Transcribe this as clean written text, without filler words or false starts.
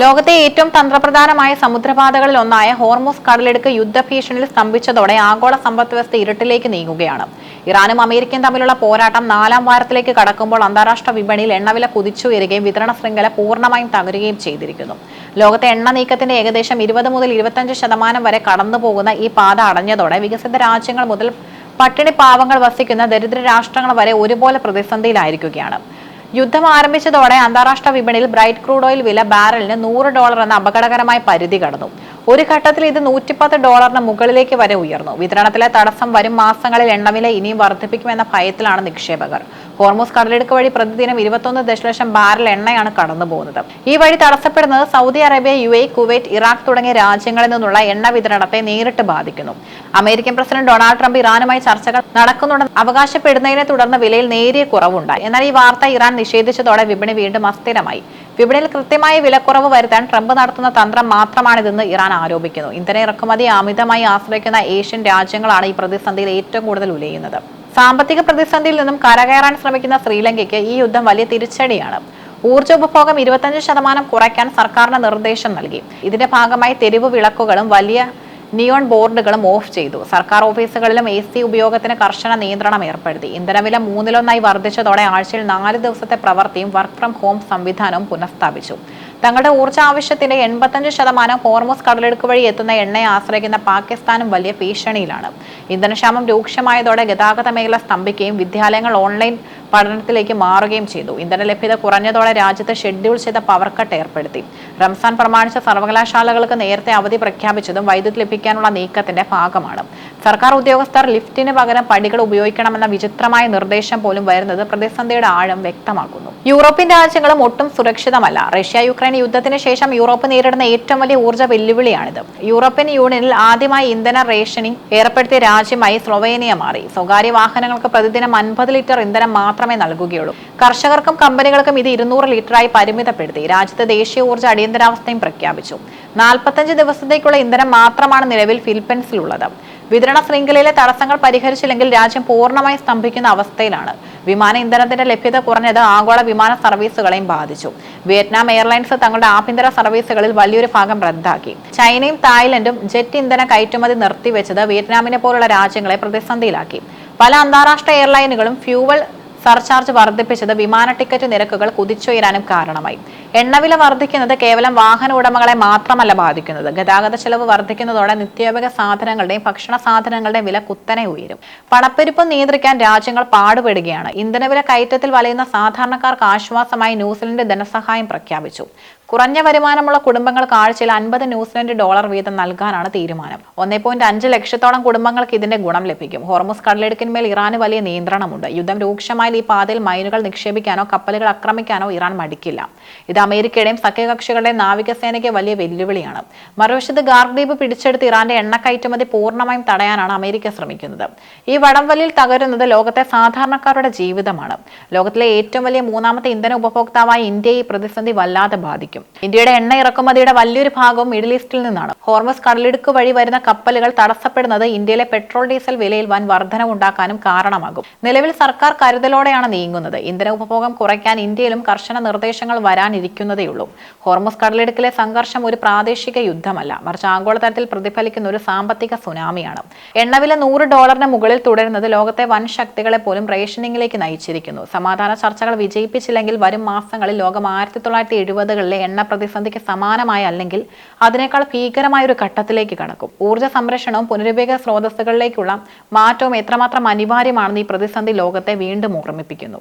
ലോകത്തെ ഏറ്റവും തന്ത്രപ്രധാനമായ സമുദ്രപാതകളിൽ ഒന്നായ ഹോർമുസ് കടലിടുക്ക് യുദ്ധഭീഷണിയിൽ സ്തംഭിച്ചതോടെ ആഗോള സമ്പദ്വ്യവസ്ഥ ഇരുട്ടിലേക്ക് നീങ്ങുകയാണ്. ഇറാനും അമേരിക്കയും തമ്മിലുള്ള പോരാട്ടം 4ാം വാരത്തിലേക്ക് കടക്കുമ്പോൾ അന്താരാഷ്ട്ര വിപണിയിൽ എണ്ണവില കുതിച്ചുയരുകയും വിതരണ ശൃംഖല പൂർണ്ണമായും തകരുകയും ചെയ്തിരിക്കുന്നു. ലോകത്തെ എണ്ണ നീക്കത്തിന്റെ ഏകദേശം 20 മുതൽ 25% വരെ കടന്നുപോകുന്ന ഈ പാത അടഞ്ഞതോടെ വികസിത രാജ്യങ്ങൾ മുതൽ പട്ടിണി പാവങ്ങൾ വസിക്കുന്ന ദരിദ്ര രാഷ്ട്രങ്ങൾ വരെ ഒരുപോലെ പ്രതിസന്ധിയിലായിരിക്കുകയാണ്. യുദ്ധം ആരംഭിച്ചതോടെ അന്താരാഷ്ട്ര വിപണിയിൽ ബ്രൈറ്റ് ക്രൂഡ് ഓയിൽ വില ബാരലിന് $100 എന്ന അപകടകരമായ പരിധി കടന്നു. ഒരു ഘട്ടത്തിൽ ഇത് $110 മുകളിലേക്ക് വരെ ഉയർന്നു. വിതരണത്തിലെ തടസ്സം വരും മാസങ്ങളിൽ എണ്ണവില ഇനിയും വർദ്ധിപ്പിക്കുമെന്ന ഭയത്തിലാണ് നിക്ഷേപകർ. ഹോർമുസ് കടലിടുക്ക് വഴി പ്രതിദിനം 21 ദശലക്ഷം ബാരൽ എണ്ണയാണ് കടന്നുപോകുന്നത്. ഈ വഴി തടസ്സപ്പെടുന്നത് Saudi Arabia, UAE, Kuwait, Iraq തുടങ്ങിയ രാജ്യങ്ങളിൽ നിന്നുള്ള എണ്ണ വിതരണത്തെ നേരിട്ട് ബാധിക്കുന്നു. അമേരിക്കൻ പ്രസിഡന്റ് ഡൊണാൾഡ് ട്രംപ് ഇറാനുമായി ചർച്ചകൾ നടക്കുന്നുണ്ടെന്ന് അവകാശപ്പെടുന്നതിനെ തുടർന്ന് വിലയിൽ നേരിയ കുറവുണ്ടായി. എന്നാൽ ഈ വാർത്ത ഇറാൻ നിഷേധിച്ചതോടെ വിപണി വീണ്ടും അസ്ഥിരമായി. വിപണിയിൽ കൃത്യമായ വിലക്കുറവ് വരുത്താൻ ട്രംപ് നടത്തുന്ന തന്ത്രം മാത്രമാണിതെന്ന് ഇറാൻ ആരോപിക്കുന്നു. ഇന്ധന ഇറക്കുമതി അമിതമായി ആശ്രയിക്കുന്ന ഏഷ്യൻ രാജ്യങ്ങളാണ് ഈ പ്രതിസന്ധിയിൽ ഏറ്റവും കൂടുതൽ ഉലയുന്നത്. സാമ്പത്തിക പ്രതിസന്ധിയിൽ നിന്നും കരകയറാൻ ശ്രമിക്കുന്ന ശ്രീലങ്കയ്ക്ക് ഈ യുദ്ധം വലിയ തിരിച്ചടിയാണ്. ഊർജ്ജ ഉപഭോഗം 25% കുറയ്ക്കാൻ സർക്കാരിന് നിർദ്ദേശം നൽകി. ഇതിന്റെ ഭാഗമായി തെരുവ് വിളക്കുകളും വലിയ നിയോൺ ബോർഡുകളും ഓഫ് ചെയ്തു. സർക്കാർ ഓഫീസുകളിലും AC ഉപയോഗത്തിന് കർശന നിയന്ത്രണം ഏർപ്പെടുത്തി. ഇന്ധനവില 1/3 വർദ്ധിച്ചതോടെ ആഴ്ചയിൽ 4 ദിവസത്തെ പ്രവൃത്തിയും വർക്ക് ഫ്രം ഹോം സംവിധാനവും പുനഃസ്ഥാപിച്ചു. തങ്ങളുടെ ഊർജ്ജ ആവശ്യത്തിന്റെ 85% ഹോർമുസ് കടലിടുക്ക് വഴി എത്തുന്ന എണ്ണയെ ആശ്രയിക്കുന്ന പാകിസ്ഥാനും വലിയ ഭീഷണിയിലാണ്. ഇന്ധനക്ഷാമം രൂക്ഷമായതോടെ ഗതാഗത മേഖല സ്തംഭിക്കുകയും വിദ്യാലയങ്ങൾ ഓൺലൈൻ പഠനത്തിലേക്ക് മാറുകയും ചെയ്തു. ഇന്ധന ലഭ്യത കുറഞ്ഞതോടെ രാജ്യത്ത് ഷെഡ്യൂൾ ചെയ്ത പവർ കട്ട് ഏർപ്പെടുത്തി. റംസാൻ പ്രമാണിച്ച സർവകലാശാലകൾക്ക് നേരത്തെ അവധി പ്രഖ്യാപിച്ചതും വൈദ്യുതി ലഭിക്കാനുള്ള നീക്കത്തിന്റെ ഭാഗമാണ്. സർക്കാർ ഉദ്യോഗസ്ഥർ ലിഫ്റ്റിന് പകരം പടികൾ ഉപയോഗിക്കണമെന്ന വിചിത്രമായ നിർദ്ദേശം പോലും വരുന്നത് പ്രതിസന്ധിയുടെ ആഴം വ്യക്തമാക്കുന്നു. യൂറോപ്യൻ രാജ്യങ്ങളും ഒട്ടും സുരക്ഷിതമല്ല. റഷ്യ യുക്രൈൻ യുദ്ധത്തിന് ശേഷം യൂറോപ്പ് നേരിടുന്ന ഏറ്റവും വലിയ ഊർജ്ജ വെല്ലുവിളിയാണിത്. യൂറോപ്യൻ യൂണിയനിൽ ആദ്യമായി ഇന്ധന റേഷനിംഗ് ഏർപ്പെടുത്തിയ രാജ്യമായി സ്ലൊവേനിയ മാറി. സ്വകാര്യ വാഹനങ്ങൾക്ക് പ്രതിദിനം 50 ലിറ്റർ ഇന്ധനം മാത്രമേ നൽകുകയുള്ളൂ. കർഷകർക്കും കമ്പനികൾക്കും ഇത് 200 ലിറ്ററായി പരിമിതപ്പെടുത്തി. രാജ്യത്ത് ദേശീയ ഊർജ്ജ അടിയന്തരാവസ്ഥയും പ്രഖ്യാപിച്ചു. 45 ദിവസത്തേക്കുള്ള ഇന്ധനം മാത്രമാണ് നിലവിൽ ഫിലിപ്പീൻസിലുള്ളത്. വിതരണ ശൃംഖലയിലെ തടസ്സങ്ങൾ പരിഹരിച്ചില്ലെങ്കിൽ രാജ്യം പൂർണ്ണമായി സ്തംഭിക്കുന്ന അവസ്ഥയിലാണ്. വിമാന ഇന്ധനത്തിന്റെ ലഭ്യത കുറഞ്ഞത് ആഗോള വിമാന സർവീസുകളെയും ബാധിച്ചു. വിയറ്റ്നാം എയർലൈൻസ് തങ്ങളുടെ ആഭ്യന്തര സർവീസുകളിൽ വലിയൊരു ഭാഗം റദ്ദാക്കി. ചൈനയും തായ്ലൻഡും ജെറ്റ് ഇന്ധന കയറ്റുമതി നിർത്തിവെച്ചത് വിയറ്റ്നാമിനെ പോലുള്ള രാജ്യങ്ങളെ പ്രതിസന്ധിയിലാക്കി. പല അന്താരാഷ്ട്ര എയർലൈനുകളും ഫ്യൂവൽ സർചാർജ് വർദ്ധിപ്പിച്ചത് വിമാന ടിക്കറ്റ് നിരക്കുകൾ കുതിച്ചുയരാനും കാരണമായി. എണ്ണവില വർദ്ധിക്കുന്നത് കേവലം വാഹന ഉടമകളെ മാത്രമല്ല ബാധിക്കുന്നത്. ഗതാഗത ചെലവ് വർദ്ധിക്കുന്നതോടെ നിത്യോപയോഗ സാധനങ്ങളുടെയും ഭക്ഷണ സാധനങ്ങളുടെയും വില കുത്തനെ ഉയരും. പണപ്പെരുപ്പം നിയന്ത്രിക്കാൻ രാജ്യങ്ങൾ പാടുപെടുകയാണ്. ഇന്ധനവില കയറ്റത്തിൽ വലയുന്ന സാധാരണക്കാർക്ക് ആശ്വാസമായി ന്യൂസിലൻഡ് ധനസഹായം പ്രഖ്യാപിച്ചു. കുറഞ്ഞ വരുമാനമുള്ള കുടുംബങ്ങൾക്ക് ആഴ്ചയിൽ $50 വീതം നൽകാനാണ് തീരുമാനം. 1.5 ലക്ഷത്തോളം കുടുംബങ്ങൾക്ക് ഇതിന്റെ ഗുണം ലഭിക്കും. ഹോർമുസ് കടലിടുക്കിന്മേൽ ഇറാന് വലിയ നിയന്ത്രണമുണ്ട്. യുദ്ധം രൂക്ഷമായ ഈ പാതയിൽ മൈനുകൾ നിക്ഷേപിക്കാനോ കപ്പലുകൾ ആക്രമിക്കാനോ ഇറാൻ മടിക്കില്ല. ഇത് അമേരിക്കയുടെയും സഖ്യകക്ഷികളുടെയും നാവികസേനയ്ക്ക് വലിയ വെല്ലുവിളിയാണ്. മറുവശത്ത് ഗാർദ്വീപ് പിടിച്ചെടുത്ത് ഇറാന്റെ എണ്ണ കയറ്റുമതി പൂർണ്ണമായും തടയാനാണ് അമേരിക്ക ശ്രമിക്കുന്നത്. ഈ വടംവലിയിൽ തകരുന്നത് ലോകത്തെ സാധാരണക്കാരുടെ ജീവിതമാണ്. ലോകത്തിലെ ഏറ്റവും വലിയ 3ാമത്തെ ഇന്ധന ഉപഭോക്താവായ ഇന്ത്യയെ ഈ പ്രതിസന്ധി വല്ലാതെ ബാധിക്കും. ഇന്ത്യയുടെ എണ്ണ ഇറക്കുമതിയുടെ വലിയൊരു ഭാഗവും മിഡിൽ ഈസ്റ്റിൽ നിന്നാണ്. ഹോർമുസ് കടലിടുക്ക് വഴി വരുന്ന കപ്പലുകൾ തടസ്സപ്പെടുന്നത് ഇന്ത്യയിലെ പെട്രോൾ ഡീസൽ വിലയിൽ വൻ വർധനവുണ്ടാക്കാനും കാരണമാകും. നിലവിൽ സർക്കാർ കരുതലോടെയാണ് നീങ്ങുന്നത്. ഇന്ധന ഉപഭോഗം കുറയ്ക്കാൻ ഇന്ത്യയിലും കർശന നിർദ്ദേശങ്ങൾ വരാനിരിക്കുന്നതേയുള്ളൂ. ഹോർമുസ് കടലിടുക്കിലെ സംഘർഷം ഒരു പ്രാദേശിക യുദ്ധമല്ല, മറിച്ച് ആഗോളതലത്തിൽ പ്രതിഫലിക്കുന്ന ഒരു സാമ്പത്തിക സുനാമിയാണ്. എണ്ണവില $100 മുകളിൽ തുടരുന്നത് ലോകത്തെ വൻ ശക്തികളെ പോലും റേഷനിങ്ങിലേക്ക് നയിച്ചിരിക്കുന്നു. സമാധാന ചർച്ചകൾ വിജയിപ്പിച്ചില്ലെങ്കിൽ വരും മാസങ്ങളിൽ ലോകം 1970കളിലെ എണ്ണ പ്രതിസന്ധിക്ക് സമാനമായ അല്ലെങ്കിൽ അതിനേക്കാൾ ഭീകരമായ ഒരു ഘട്ടത്തിലേക്ക് കടക്കും. ഊർജ്ജ സംരക്ഷണവും പുനരുപയോഗ സ്രോതസ്സുകളിലേക്കുള്ള മാറ്റവും എത്രമാത്രം അനിവാര്യമാണെന്ന് ഈ പ്രതിസന്ധി ലോകത്തെ വീണ്ടും ഓർമ്മിപ്പിക്കുന്നു.